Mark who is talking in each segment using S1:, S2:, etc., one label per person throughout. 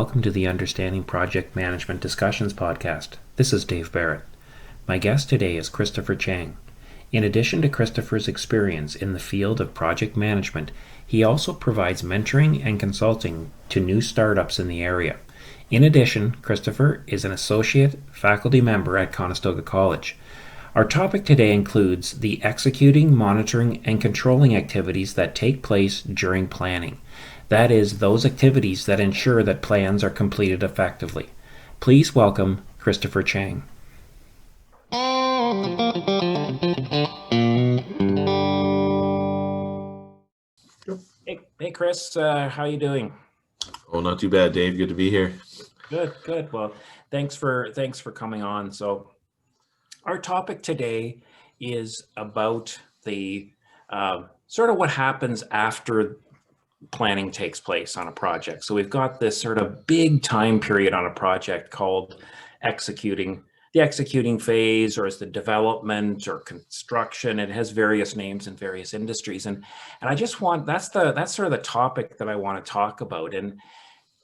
S1: welcome to the Understanding Project Management Discussions podcast. This is Dave Barrett. My guest today is Christopher Chang. In addition to Christopher's experience in the field of project management, he also provides mentoring and consulting to new startups in the area. In addition, Christopher is an associate faculty member at Conestoga College. Our topic today includes the executing, monitoring, and controlling activities that take place during planning. That is, those activities that ensure that plans are completed effectively. Please welcome Christopher Chang. Hey Chris, how you doing?
S2: Oh, not too bad, Dave. Good to be here.
S1: Good. Well, thanks for coming on. So, our topic today is about the sort of what happens after planning takes place on a project. So we've got this sort of big time period on a project called executing, the executing phase, or it's the development or construction. It has various names in various industries. And I just want, that's sort of the topic that I want to talk about. And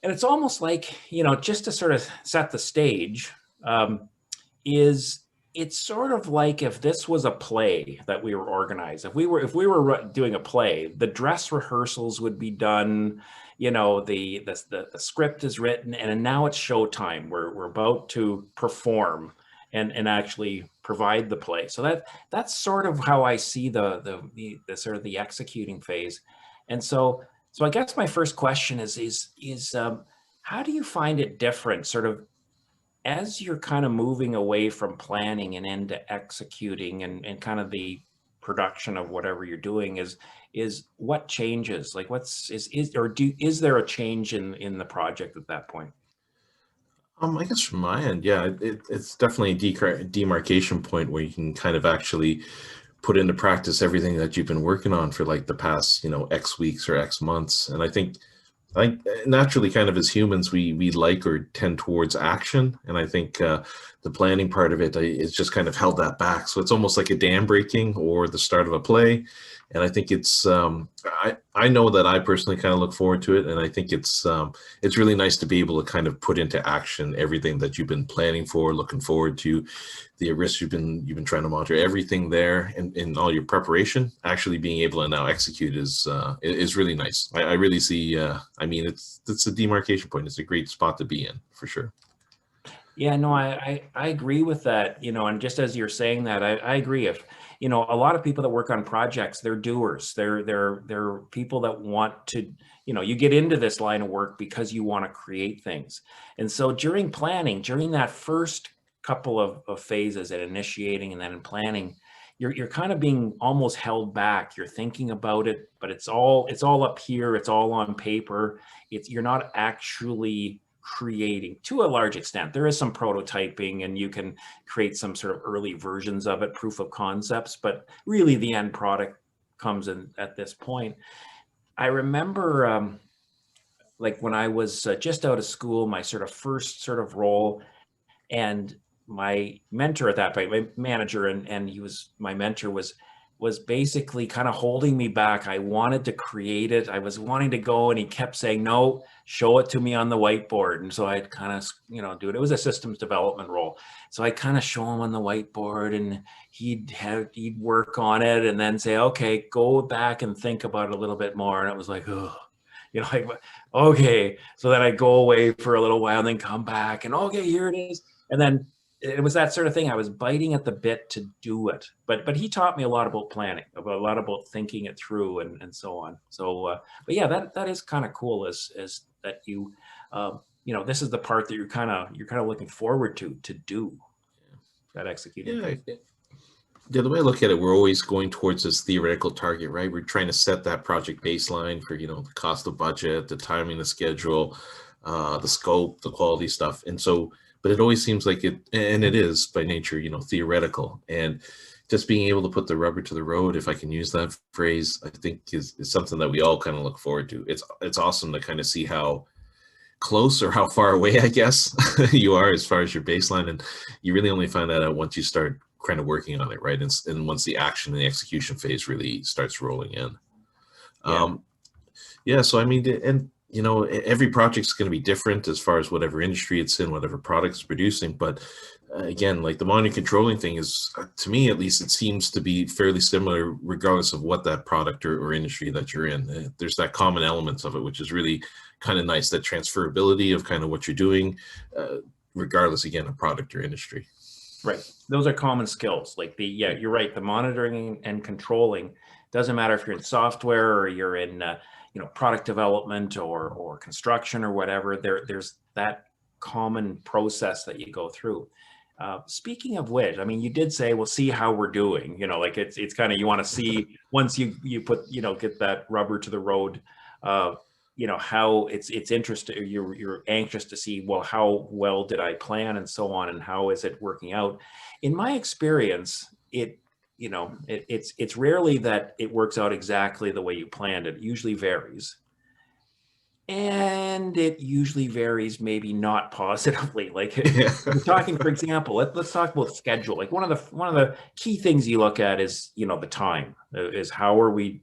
S1: it's almost like, just to sort of set the stage, it's sort of like if this was a play that we were organized. If we were doing a play, the dress rehearsals would be done. The script is written, and now it's showtime. We're about to perform and actually provide the play. So that's sort of how I see the sort of the executing phase. And so I guess my first question is how do you find it different, sort of, as you're kind of moving away from planning and into executing and kind of the production of whatever you're doing, is what changes? Like is there a change in the project at that point?
S2: I guess from my end, yeah, it's definitely a demarcation point where you can kind of actually put into practice everything that you've been working on for like the past, X weeks or X months. And I think naturally, kind of as humans, we like or tend towards action, and I think the planning part of it is just kind of held that back. So it's almost like a dam breaking or the start of a play, and I think it's I know that I personally kind of look forward to it, and I think it's really nice to be able to kind of put into action everything that you've been planning for, looking forward to, the risks you've been trying to monitor, everything there, and in all your preparation, actually being able to now execute is really nice. I really see. I mean, it's a demarcation point. It's a great spot to be in for sure.
S1: Yeah, no, I agree with that, and just as you're saying that, I agree. If, a lot of people that work on projects, they're doers. They're people that want to, you get into this line of work because you want to create things. And so during planning, during that first couple of phases at initiating and then in planning, you're kind of being almost held back. You're thinking about it, but it's all up here. It's all on paper. You're not actually creating to a large extent. There is some prototyping and you can create some sort of early versions of it, proof of concepts, but really the end product comes in at this point. I remember like when I was just out of school, my sort of first sort of role, and my mentor at that point, my manager, and my mentor was basically kind of holding me back. I wanted to create it. I was wanting to go, and he kept saying, no, show it to me on the whiteboard. And so I'd kind of, do it. It was a systems development role. So I kind of show him on the whiteboard, and he'd work on it and then say, okay, go back and think about it a little bit more. And it was like, oh, like, okay. So then I'd go away for a little while and then come back and okay, here it is. And then it was that sort of thing. I was biting at the bit to do it, but he taught me a lot about planning, a lot about thinking it through, and so on. So, but yeah, that is kind of cool. As that you, this is the part that you're kind of looking forward to do that executing.
S2: Yeah, yeah. The way I look at it, we're always going towards this theoretical target, right? We're trying to set that project baseline for the cost of budget, the timing, the schedule, the scope, the quality stuff, and so. But it always seems like it, and it is by nature, theoretical. And just being able to put the rubber to the road, if I can use that phrase, I think is something that we all kind of look forward to. It's awesome to kind of see how close or how far away, I guess, you are as far as your baseline. And you really only find that out once you start kind of working on it, right? And once the action and the execution phase really starts rolling in. Yeah. So I mean, and every project's going to be different as far as whatever industry it's in, whatever product it's producing. But again, like the monitoring controlling thing is, to me at least, it seems to be fairly similar regardless of what that product or industry that you're in. There's that common elements of it, which is really kind of nice, that transferability of kind of what you're doing, regardless, again, of product or industry.
S1: Right. Those are common skills. Like yeah, you're right. The monitoring and controlling doesn't matter if you're in software or you're in, product development or construction or whatever. There's that common process that you go through. Speaking of which, I mean, you did say, we'll see how we're doing, like it's kind of, you want to see once you put, get that rubber to the road, how it's interesting. You're anxious to see, well, how well did I plan and so on, and how is it working out? In my experience, it's rarely that it works out exactly the way you planned. It usually varies. And it usually varies, maybe not positively. Like we're talking, for example, let's talk about schedule. Like one of the key things you look at is, the time, is how are we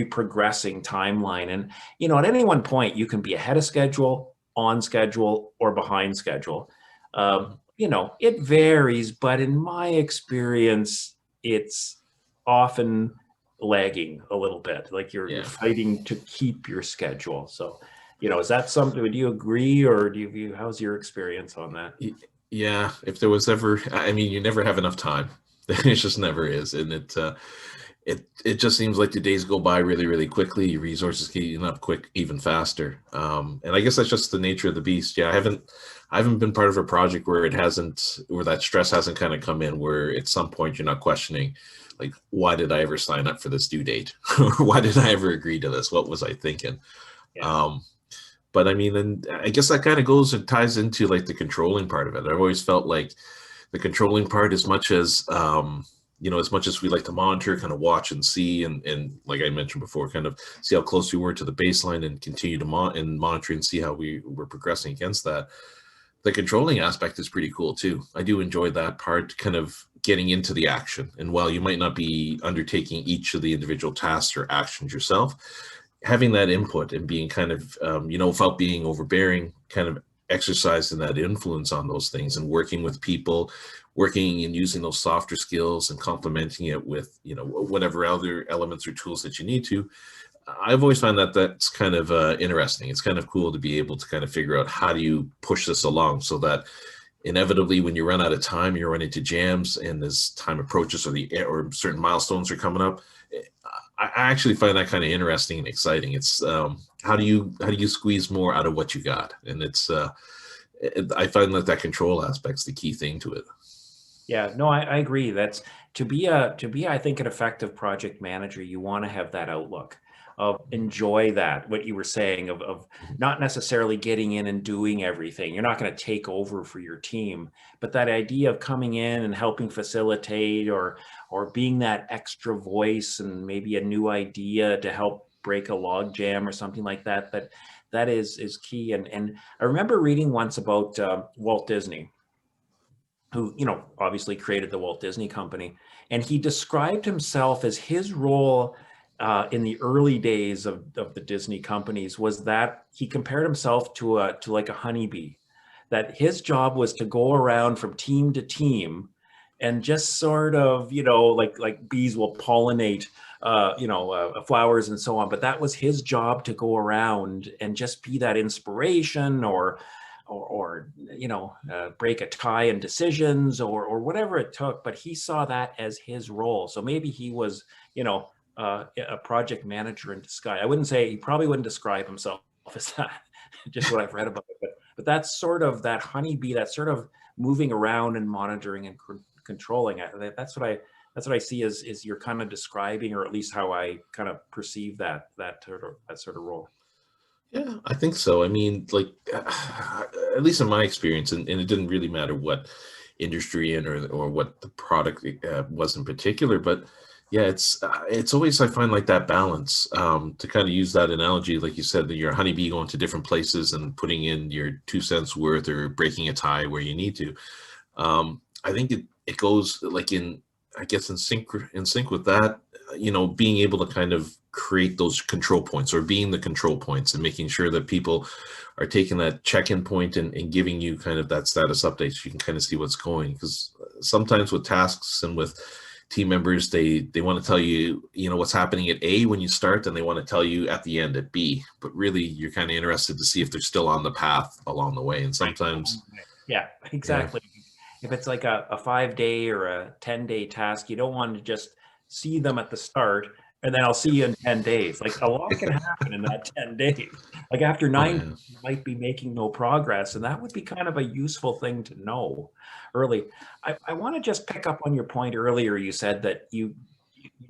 S1: progressing timeline. And, at any one point you can be ahead of schedule, on schedule, or behind schedule. It varies, but in my experience, it's often lagging a little bit, like you're fighting to keep your schedule. So, is that something, would you agree, or how's your experience on that?
S2: Yeah, if there was ever, I mean, you never have enough time. It just never is. And it just seems like the days go by really, really quickly. Your resources get eaten up quick, even faster. And I guess that's just the nature of the beast. Yeah, I haven't been part of a project where that stress hasn't kind of come in, where at some point you're not questioning, like, why did I ever sign up for this due date? Or why did I ever agree to this? What was I thinking? Yeah. But I mean, and I guess that kind of goes and ties into like the controlling part of it. I've always felt like the controlling part, as much as, as much as we like to monitor, kind of watch and see, and like I mentioned before, kind of see how close we were to the baseline and continue to monitor and see how we were progressing against that. The controlling aspect is pretty cool too. I do enjoy that part, kind of getting into the action. And while you might not be undertaking each of the individual tasks or actions yourself, having that input and being kind of, without being overbearing, kind of exercising that influence on those things and working with people, working and using those softer skills and complementing it with, whatever other elements or tools that you need to. I've always found that that's kind of interesting. It's kind of cool to be able to kind of figure out, how do you push this along so that inevitably when you run out of time, you run into jams, and as time approaches or certain milestones are coming up. I actually find that kind of interesting and exciting. It's how do you squeeze more out of what you got? And it's I find that control aspect's the key thing to it.
S1: Yeah, no, I agree. That's to be I think an effective project manager, you want to have that outlook of enjoy that, what you were saying of not necessarily getting in and doing everything. You're not going to take over for your team, but that idea of coming in and helping facilitate, or being that extra voice and maybe a new idea to help break a log jam or something like that, that is key. And I remember reading once about Walt Disney, who, obviously created the Walt Disney Company. And he described himself as his role in the early days of the Disney companies was that he compared himself to like a honeybee, that his job was to go around from team to team and just sort of, like bees will pollinate, flowers and so on. But that was his job, to go around and just be that inspiration, or break a tie in decisions, or whatever it took. But he saw that as his role. So maybe he was, a project manager in disguise. I wouldn't say, he probably wouldn't describe himself as that, just what I've read about it. But that's sort of that honeybee, that sort of moving around and monitoring and controlling. That's what I see as you're kind of describing, or at least how I kind of perceive that sort of role.
S2: Yeah, I think so. I mean, like, at least in my experience, and it didn't really matter what industry in, or what the product was in particular, but yeah, it's always, I find, like that balance, to kind of use that analogy, like you said, that you're a honeybee going to different places and putting in your 2 cents worth, or breaking a tie where you need to. I think it goes like in I guess in sync with that, being able to kind of create those control points, or being the control points, and making sure that people are taking that check-in point and giving you kind of that status update so you can kind of see what's going. Because sometimes with tasks and with team members, they want to tell you, what's happening at A when you start, and they want to tell you at the end at B. But really, you're kind of interested to see if they're still on the path along the way. And sometimes,
S1: Yeah,
S2: yeah,
S1: exactly. If it's like a 5-day or a 10-day task, you don't want to just see them at the start and then I'll see you in 10 days. Like a lot can happen in that 10 days. Like after
S2: oh
S1: 9,
S2: yeah,
S1: you might be making no progress. And that would be kind of a useful thing to know early. I want to just pick up on your point earlier. You said that you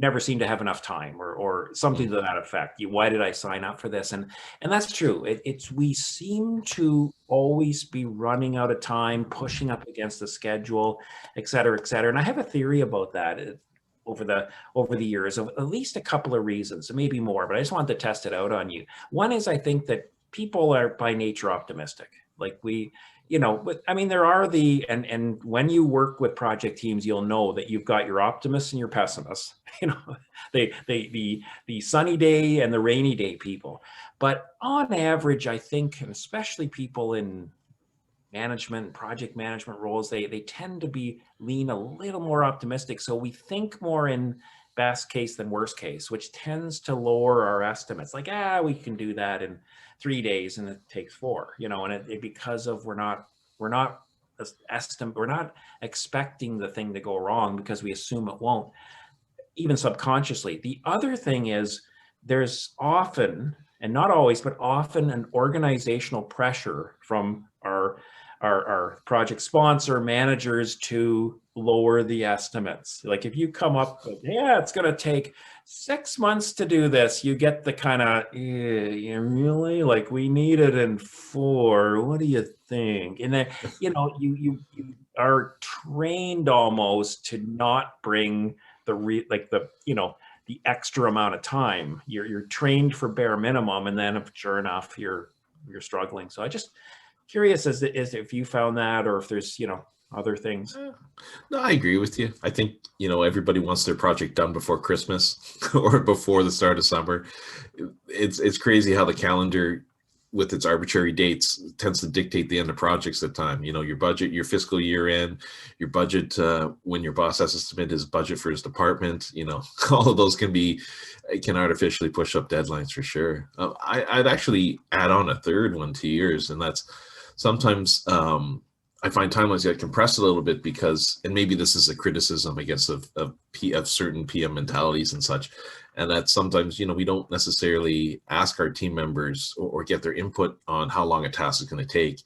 S1: never seem to have enough time or something
S2: mm,
S1: to that effect. Why did I sign up for this? And that's true. It's we seem to always be running out of time, pushing up against the schedule, et cetera, et cetera. And I have a theory about that over the years of at least a couple of reasons, maybe more, but I just wanted to test it out on you. One is I think that people are by nature optimistic. Like but I mean, there are and when you work with project teams, you'll know that you've got your optimists and your pessimists. The sunny day and the rainy day people. But on average, I think, and especially people in management, project management roles, they tend to be lean a little more optimistic. So we think more in best case than worst case, which tends to lower our estimates. Like, we can do that in 3 days and it takes 4, and because of we're not we're not expecting the thing to go wrong because we assume it won't, even subconsciously. The other thing is there's often, and not always, but often an organizational pressure from our project sponsor managers to lower the estimates. Like if you come up with, it's going to take 6 months to do this, you get the kind of, you really, like, we need it in 4. What do you think? And then, you are trained almost to not bring the extra amount of time. You're trained for bare minimum, and then if sure enough you're struggling. So I just curious as if you found that, or if there's other things.
S2: no, I agree with you. I think everybody wants their project done before Christmas or before the start of summer. It's crazy how the calendar, with its arbitrary dates, tends to dictate the end of projects at time. Your budget, your fiscal year end, your budget, when your boss has to submit his budget for his department, all of those can artificially push up deadlines for sure. I'd actually add on a third one to yours, and that's sometimes I find timelines get compressed a little bit because, and maybe this is a criticism, I guess, of certain PM mentalities and such, and that sometimes we don't necessarily ask our team members or get their input on how long a task is going to take.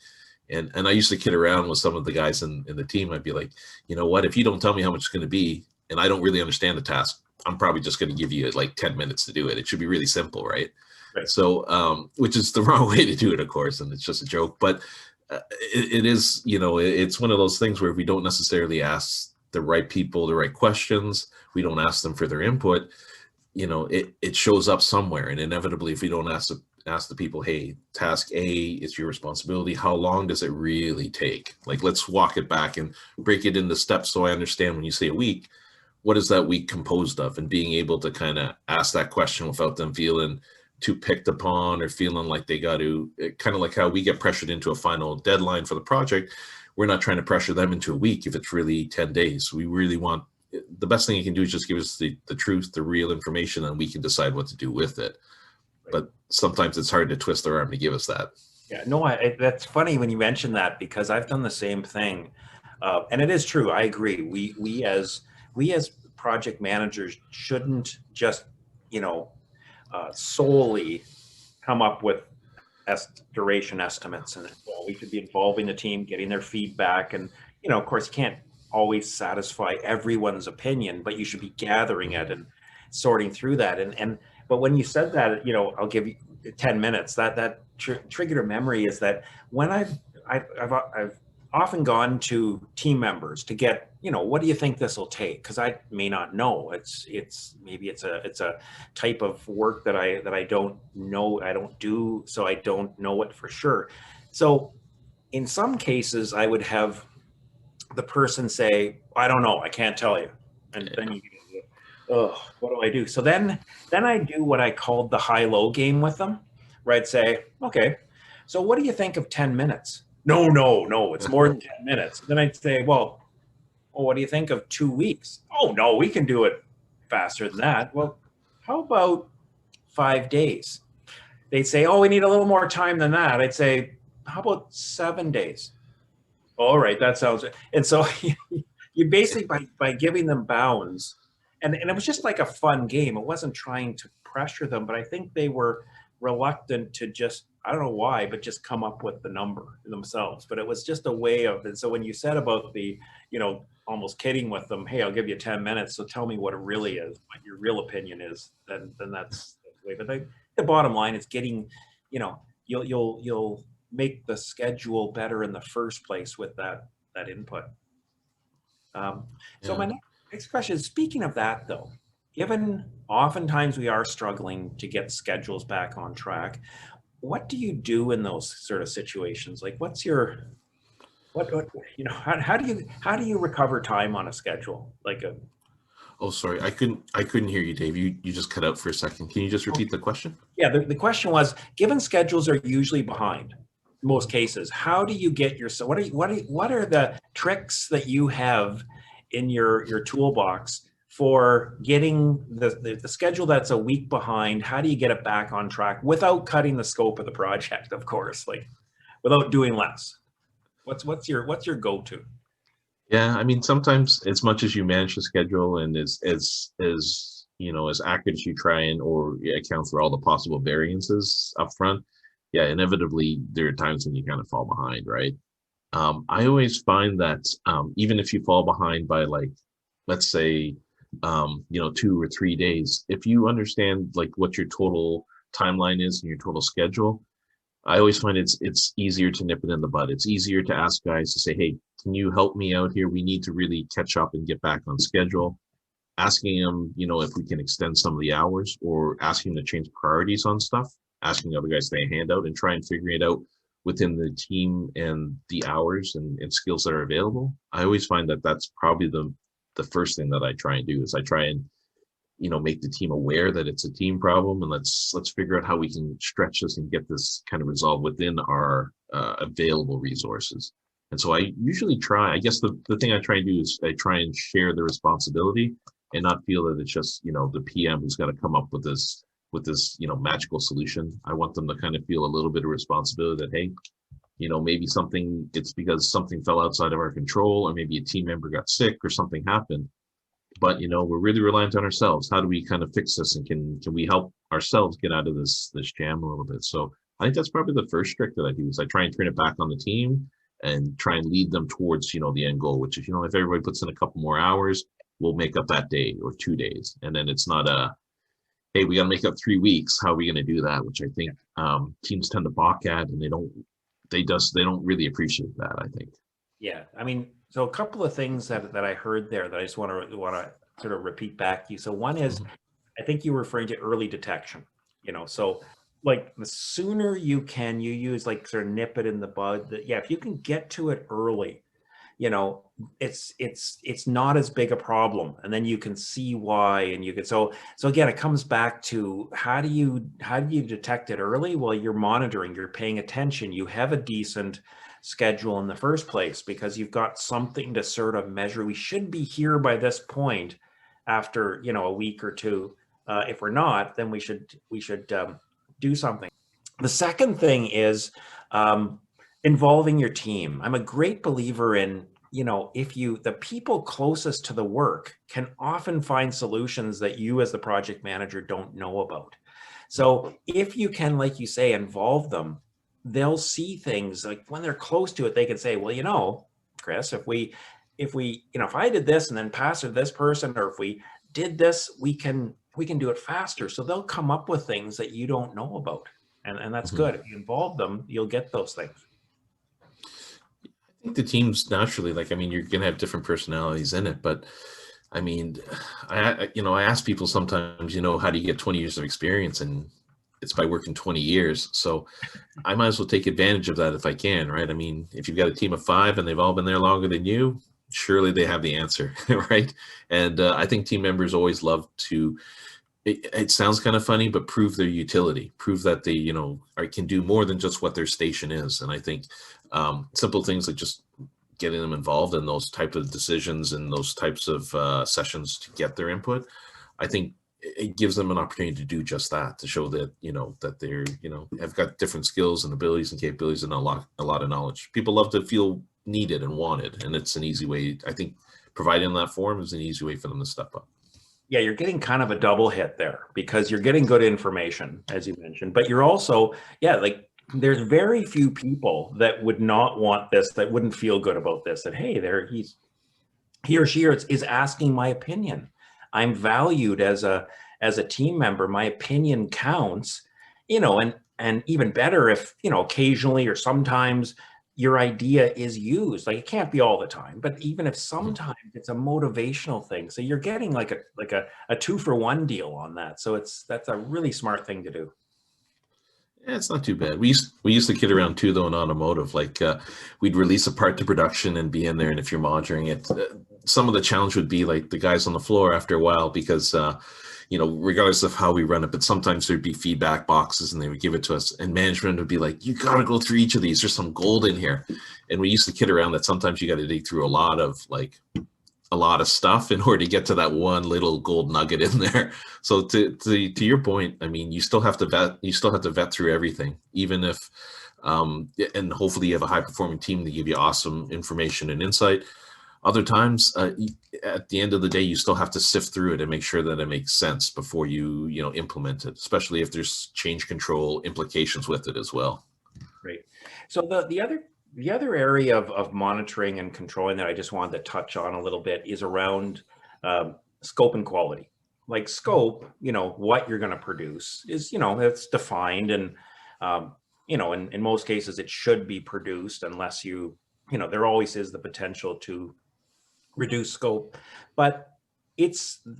S2: And I used to kid around with some of the guys in the team. I'd be like, you know what, if you don't tell me how much it's going to be and I don't really understand the task, I'm probably just going to give you like 10 minutes to do it. It should be really simple, right?
S1: Right.
S2: So which is the wrong way to do it, of course, and it's just a joke, but it is, it's one of those things where we don't necessarily ask the right people the right questions, we don't ask them for their input, it shows up somewhere. And inevitably, if we don't ask the people, hey, task A, it's your responsibility, how long does it really take? Like, let's walk it back and break it into steps so I understand when you say a week, what is that week composed of? And being able to kind of ask that question without them feeling too picked upon or feeling like they got to, kind of like how we get pressured into a final deadline for the project. We're not trying to pressure them into a week if it's really 10 days. We really want, the best thing you can do is just give us the truth, the real information, and we can decide what to do with it. But sometimes it's hard to twist their arm to give us that.
S1: Yeah, no, that's funny when you mention that, because I've done the same thing. And it is true. I agree. We as project managers shouldn't just, solely come up with duration estimates, and we should be involving the team, getting their feedback, and of course you can't always satisfy everyone's opinion, but you should be gathering it and sorting through that. And but when you said that, I'll give you 10 minutes. That triggered a memory, is that when I've often gone to team members to get, what do you think this will take? Because I may not know. Maybe it's a type of work that I don't know, I don't do, so I don't know it for sure. So in some cases, I would have the person say, I don't know, I can't tell you. And then you, oh, what do I do? So then I do what I called the high-low game with them, where I'd say, okay, so what do you think of 10 minutes? No, no, no, it's more than 10 minutes. Then I'd say, well, what do you think of 2 weeks? Oh, no, we can do it faster than that. Well, how about 5 days? They'd say, oh, we need a little more time than that. I'd say, how about 7 days? All right, that sounds. And so you basically by giving them bounds, and it was just like a fun game. It wasn't trying to pressure them, but I think they were reluctant to just, I don't know why, but just come up with the number themselves. But it was just a way of. And so when you said about the, almost kidding with them, hey, I'll give you 10 minutes, so tell me what it really is, what your real opinion is, then that's the way. But the bottom line is getting, you'll make the schedule better in the first place with that input. So my next question is, speaking of that though, given oftentimes we are struggling to get schedules back on track, what do you do in those sort of situations? Like what's your, how do you recover time on a schedule?
S2: Oh, sorry, I couldn't hear you, Dave. You just cut out for a second. Can you just repeat the question?
S1: Yeah, the question was, given schedules are usually behind in most cases, how do you get yourself, what are the tricks that you have in your toolbox for getting the schedule that's a week behind? How do you get it back on track without cutting the scope of the project, of course, like without doing less? What's your go-to?
S2: Yeah, I mean, sometimes as much as you manage the schedule and as accurate as you try and or account for all the possible variances up front, yeah, inevitably there are times when you kind of fall behind, right? I always find that even if you fall behind by like, let's say, 2 or 3 days, if you understand like what your total timeline is and your total schedule, I always find it's easier to nip it in the bud. It's easier to ask guys to say, hey, can you help me out here? We need to really catch up and get back on schedule. Asking them, if we can extend some of the hours, or asking them to change priorities on stuff, asking other guys to lay a hand out and try and figure it out within the team and the hours and skills that are available. I always find that that's probably the first thing that I try and do is I try and make the team aware that it's a team problem, and let's figure out how we can stretch this and get this kind of resolved within our available resources. And so I usually try, I guess the thing I try and do is I try and share the responsibility and not feel that it's just, the PM who's got to come up with this, magical solution. I want them to kind of feel a little bit of responsibility that, hey, maybe it's because something fell outside of our control, or maybe a team member got sick or something happened. But, we're really reliant on ourselves. How do we kind of fix this, and can we help ourselves get out of this jam a little bit? So I think that's probably the first trick that I do is I try and turn it back on the team and try and lead them towards, the end goal, which is, if everybody puts in a couple more hours, we'll make up that day or 2 days. And then it's not hey, we got to make up 3 weeks. How are we going to do that? Which I think teams tend to balk at, and they don't really appreciate that, I think.
S1: Yeah. I mean, so a couple of things that I heard there that I just want to sort of repeat back to you. So one is, I think you were referring to early detection, so like the sooner you use like sort of nip it in the bud, that, yeah, if you can get to it early, it's not as big a problem, and then you can see why, and you can, so again, it comes back to how do you detect it early? Well, you're monitoring, you're paying attention, you have a decent schedule in the first place because you've got something to sort of measure. We should be here by this point after, a week or two. If we're not, then we should do something. The second thing is involving your team. I'm a great believer in, if the people closest to the work can often find solutions that you as the project manager don't know about. So if you can, like you say, involve them, they'll see things like when they're close to it, they can say, well, Chris, if I did this and then pass it to this person, or if we did this, we can do it faster. So they'll come up with things that you don't know about. And that's good. If you involve them, you'll get those things.
S2: I think the teams naturally, you're going to have different personalities in it, but I mean, I ask people sometimes, how do you get 20 years of experience? And it's by working 20 years. So I might as well take advantage of that if I can, right? I mean, if you've got a team of 5 and they've all been there longer than you, surely they have the answer, right? And I think team members always love to, it sounds kind of funny, but prove their utility, prove that they, can do more than just what their station is. And I think simple things like just getting them involved in those type of decisions and those types of sessions to get their input, I think it gives them an opportunity to do just that, to show that, that they're, have got different skills and abilities and capabilities and a lot of knowledge. People love to feel needed and wanted. And it's an easy way, I think, providing that form is an easy way for them to step up.
S1: Yeah, you're getting kind of a double hit there because you're getting good information, as you mentioned, but you're also, like there's very few people that would not want this, that wouldn't feel good about this, that, hey, he or she is asking my opinion. I'm valued as a team member. My opinion counts, and even better if, occasionally or sometimes your idea is used. Like, it can't be all the time, but even if sometimes it's a motivational thing. So you're getting like a 2-for-1 deal on that. So that's a really smart thing to do.
S2: Yeah, it's not too bad. We used to kid around too, though, in automotive. Like we'd release a part to production and be in there, and if you're monitoring it, some of the challenge would be like the guys on the floor after a while, because regardless of how we run it, but sometimes there'd be feedback boxes and they would give it to us, and management would be like, you got to go through each of these. There's some gold in here. And we used to kid around that sometimes you got to dig through a lot of stuff in order to get to that one little gold nugget in there. So to your point, I mean, you still have to vet through everything, even if, and hopefully you have a high performing team to give you awesome information and insight. Other times, at the end of the day, you still have to sift through it and make sure that it makes sense before you implement it, especially if there's change control implications with it as well.
S1: Great. So the other area of monitoring and controlling that I just wanted to touch on a little bit is around scope and quality. Like scope, what you're going to produce is, it's defined, and in most cases it should be produced unless there always is the potential to reduce scope, but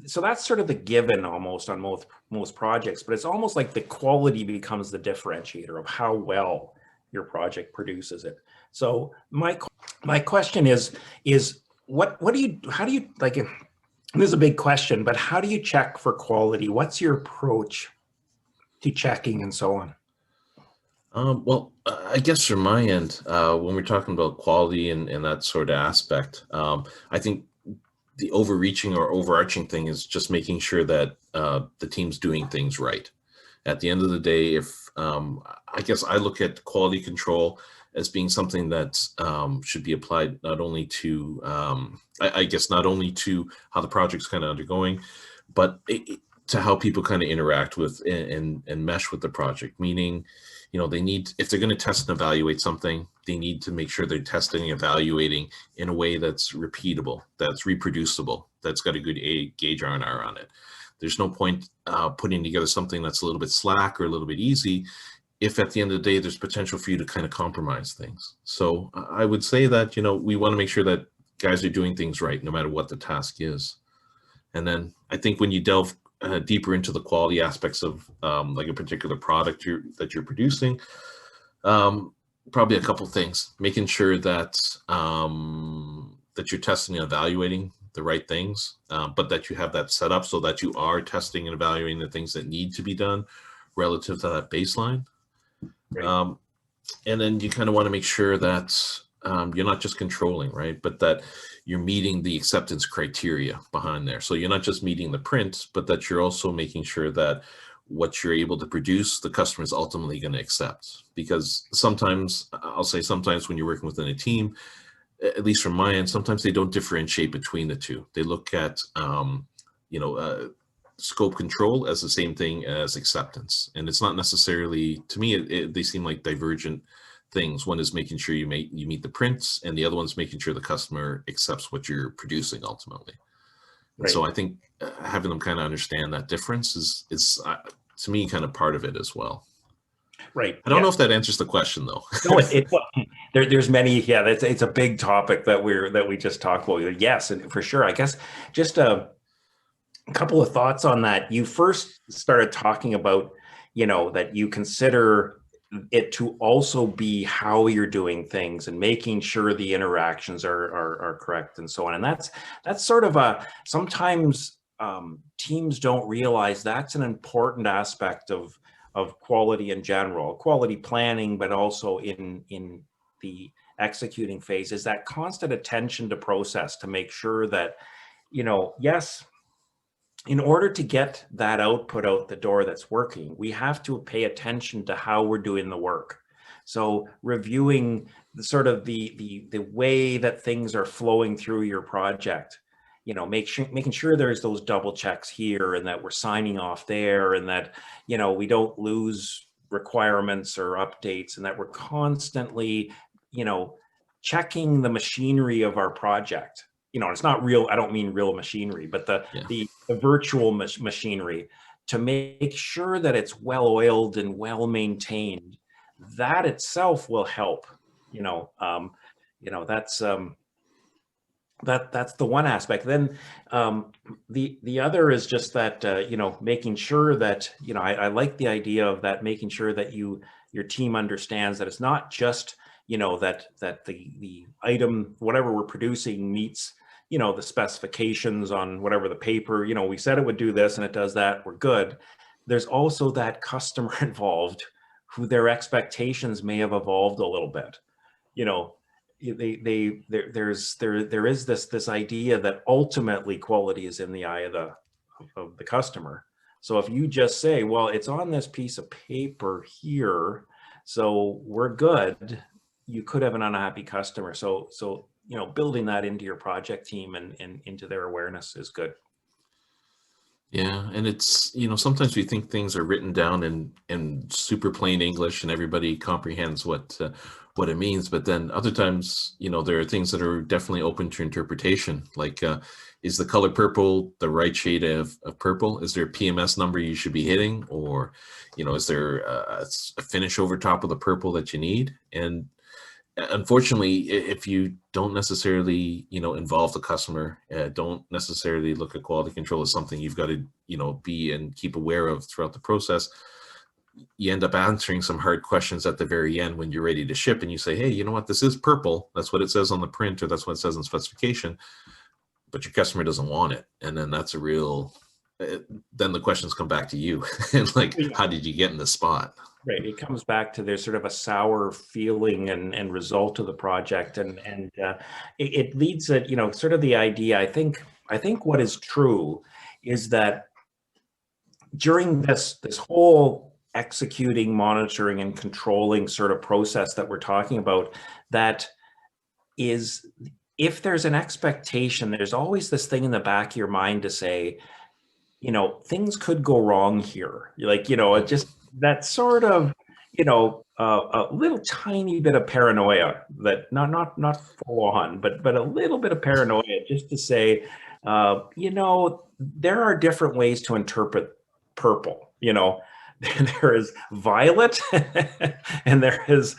S1: so that's sort of the given almost on most projects, but it's almost like the quality becomes the differentiator of how well your project produces it. So my question is how do you like, this is a big question, but how do you check for quality? What's your approach to checking and so on?
S2: Well, I guess from my end, when we're talking about quality and that sort of aspect, I think the overreaching or overarching thing is just making sure that the team's doing things right. At the end of the day, if I guess I look at quality control as being something that should be applied not only to, not only to how the project's kind of undergoing, but to how people kind of interact with and mesh with the project. Meaning, they need, if they're going to test and evaluate something, they need to make sure they're testing and evaluating in a way that's repeatable, that's reproducible, that's got a good gauge R&R on it. There's no point putting together something that's a little bit slack or a little bit easy if at the end of the day there's potential for you to kind of compromise things. So I would say that, we want to make sure that guys are doing things right, no matter what the task is. And then I think when you delve deeper into the quality aspects of like a particular product that you're producing, probably a couple things: making sure that that you're testing and evaluating the right things, but that you have that set up so that you are testing and evaluating the things that need to be done relative to that baseline. Right. And then you kind of want to make sure that you're not just controlling, right, but that you're meeting the acceptance criteria behind there. So you're not just meeting the print, but that you're also making sure that what you're able to produce, the customer is ultimately going to accept. Because sometimes, I'll say sometimes when you're working within a team, at least from my end, sometimes they don't differentiate between the two. They look at, scope control as the same thing as acceptance. And it's not necessarily, to me, they seem like divergent things. One is making sure you meet the prints, and the other one's making sure the customer accepts what you're producing ultimately. Right. So I think having them kind of understand that difference is to me kind of part of it as well.
S1: Right.
S2: I don't know if that answers the question though.
S1: No, there's many. Yeah, it's a big topic that we just talked about. Yes, and for sure. I guess just a couple of thoughts on that. You first started talking about, that you consider it to also be how you're doing things and making sure the interactions are correct and so on. And that's sort of a, sometimes teams don't realize that's an important aspect of quality in general, quality planning, but also in the executing phase, is that constant attention to process to make sure that, yes, in order to get that output out the door that's working, we have to pay attention to how we're doing the work. So reviewing the sort of the way that things are flowing through your project, making sure there's those double checks here and that we're signing off there, and that, we don't lose requirements or updates, and that we're constantly, checking the machinery of our project. It's not real, I don't mean real machinery, but the virtual machinery, to make sure that it's well oiled and well maintained. That itself will help. That's that's the one aspect. Then the other is just that making sure that I like the idea of that, making sure that your team understands that it's not just that the item, whatever we're producing, meets the specifications on whatever the paper, we said it would do this and it does that, we're good. There's also that customer involved, who their expectations may have evolved a little bit. There is this idea that ultimately quality is in the eye of the customer. So if you just say, well, it's on this piece of paper here, so we're good, you could have an unhappy customer. So building that into your project team and into their awareness is good.
S2: Yeah, and it's, sometimes we think things are written down in super plain English and everybody comprehends what it means, but then other times, there are things that are definitely open to interpretation. Like, is the color purple the right shade of purple? Is there a PMS number you should be hitting, or, is there a finish over top of the purple that you need? And unfortunately, if you don't necessarily, involve the customer, don't necessarily look at quality control as something you've got to, be and keep aware of throughout the process, you end up answering some hard questions at the very end when you're ready to ship, and you say, hey, you know what, this is purple. That's what it says on the print, or that's what it says in specification, but your customer doesn't want it. And then that's a real, then the questions come back to you and like, how did you get in this spot?
S1: Right. It comes back to there's sort of a sour feeling and result of the project. And it leads at, sort of the idea, I think what is true is that during this whole executing, monitoring, and controlling sort of process that we're talking about, that is, if there's an expectation, there's always this thing in the back of your mind to say, things could go wrong here. Like, it just, that sort of, a little tiny bit of paranoia, that not full on, but a little bit of paranoia, just to say, there are different ways to interpret purple. There is violet and there is,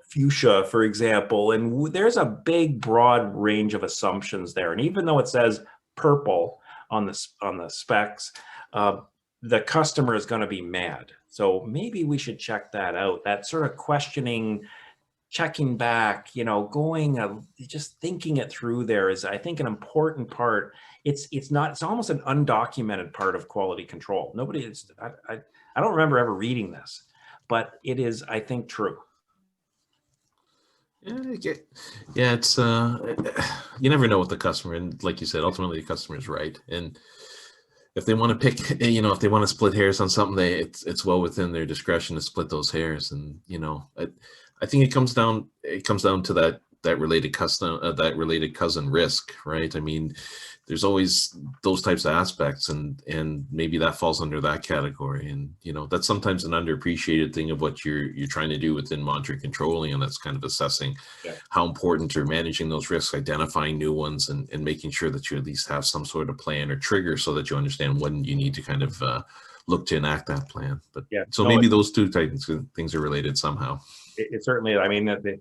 S1: fuchsia, for example, and there's a big, broad range of assumptions there. And even though it says purple on the specs, the customer is going to be mad. So maybe we should check that out. That sort of questioning, checking back, just thinking it through there is, I think, an important part. It's almost an undocumented part of quality control. I don't remember ever reading this, but it is, I think, true.
S2: Yeah, it's you never know with the customer, and like you said, ultimately the customer is right. And if they want to pick, if they want to split hairs on something, it's well within their discretion to split those hairs. And I think it comes down to that related cousin risk, right? I mean, there's always those types of aspects, and maybe that falls under that category. And that's sometimes an underappreciated thing of what you're trying to do within monitoring controlling, and that's kind of assessing how important you're managing those risks, identifying new ones, and making sure that you at least have some sort of plan or trigger so that you understand when you need to kind of look to enact that plan. But maybe those two types of things are related somehow.
S1: It certainly, I mean, the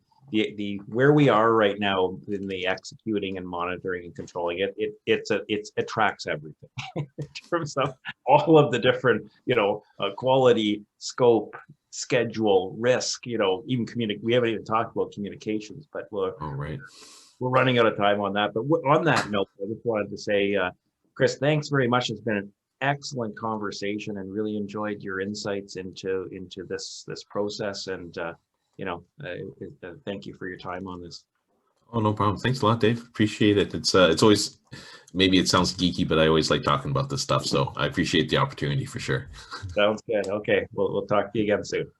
S1: where we are right now in the executing and monitoring and controlling it tracks everything in terms of all of the different quality, scope, schedule, risk, even we haven't even talked about communications, but
S2: Oh, right.
S1: we're running out of time on that. But on that note, I just wanted to say, Chris, thanks very much. It's been an excellent conversation, and really enjoyed your insights into this process. And thank you for your time on this.
S2: Oh, no problem. Thanks a lot, Dave. Appreciate it. It's always, maybe it sounds geeky, but I always like talking about this stuff. So I appreciate the opportunity for sure.
S1: Sounds good. Okay, we'll talk to you again soon.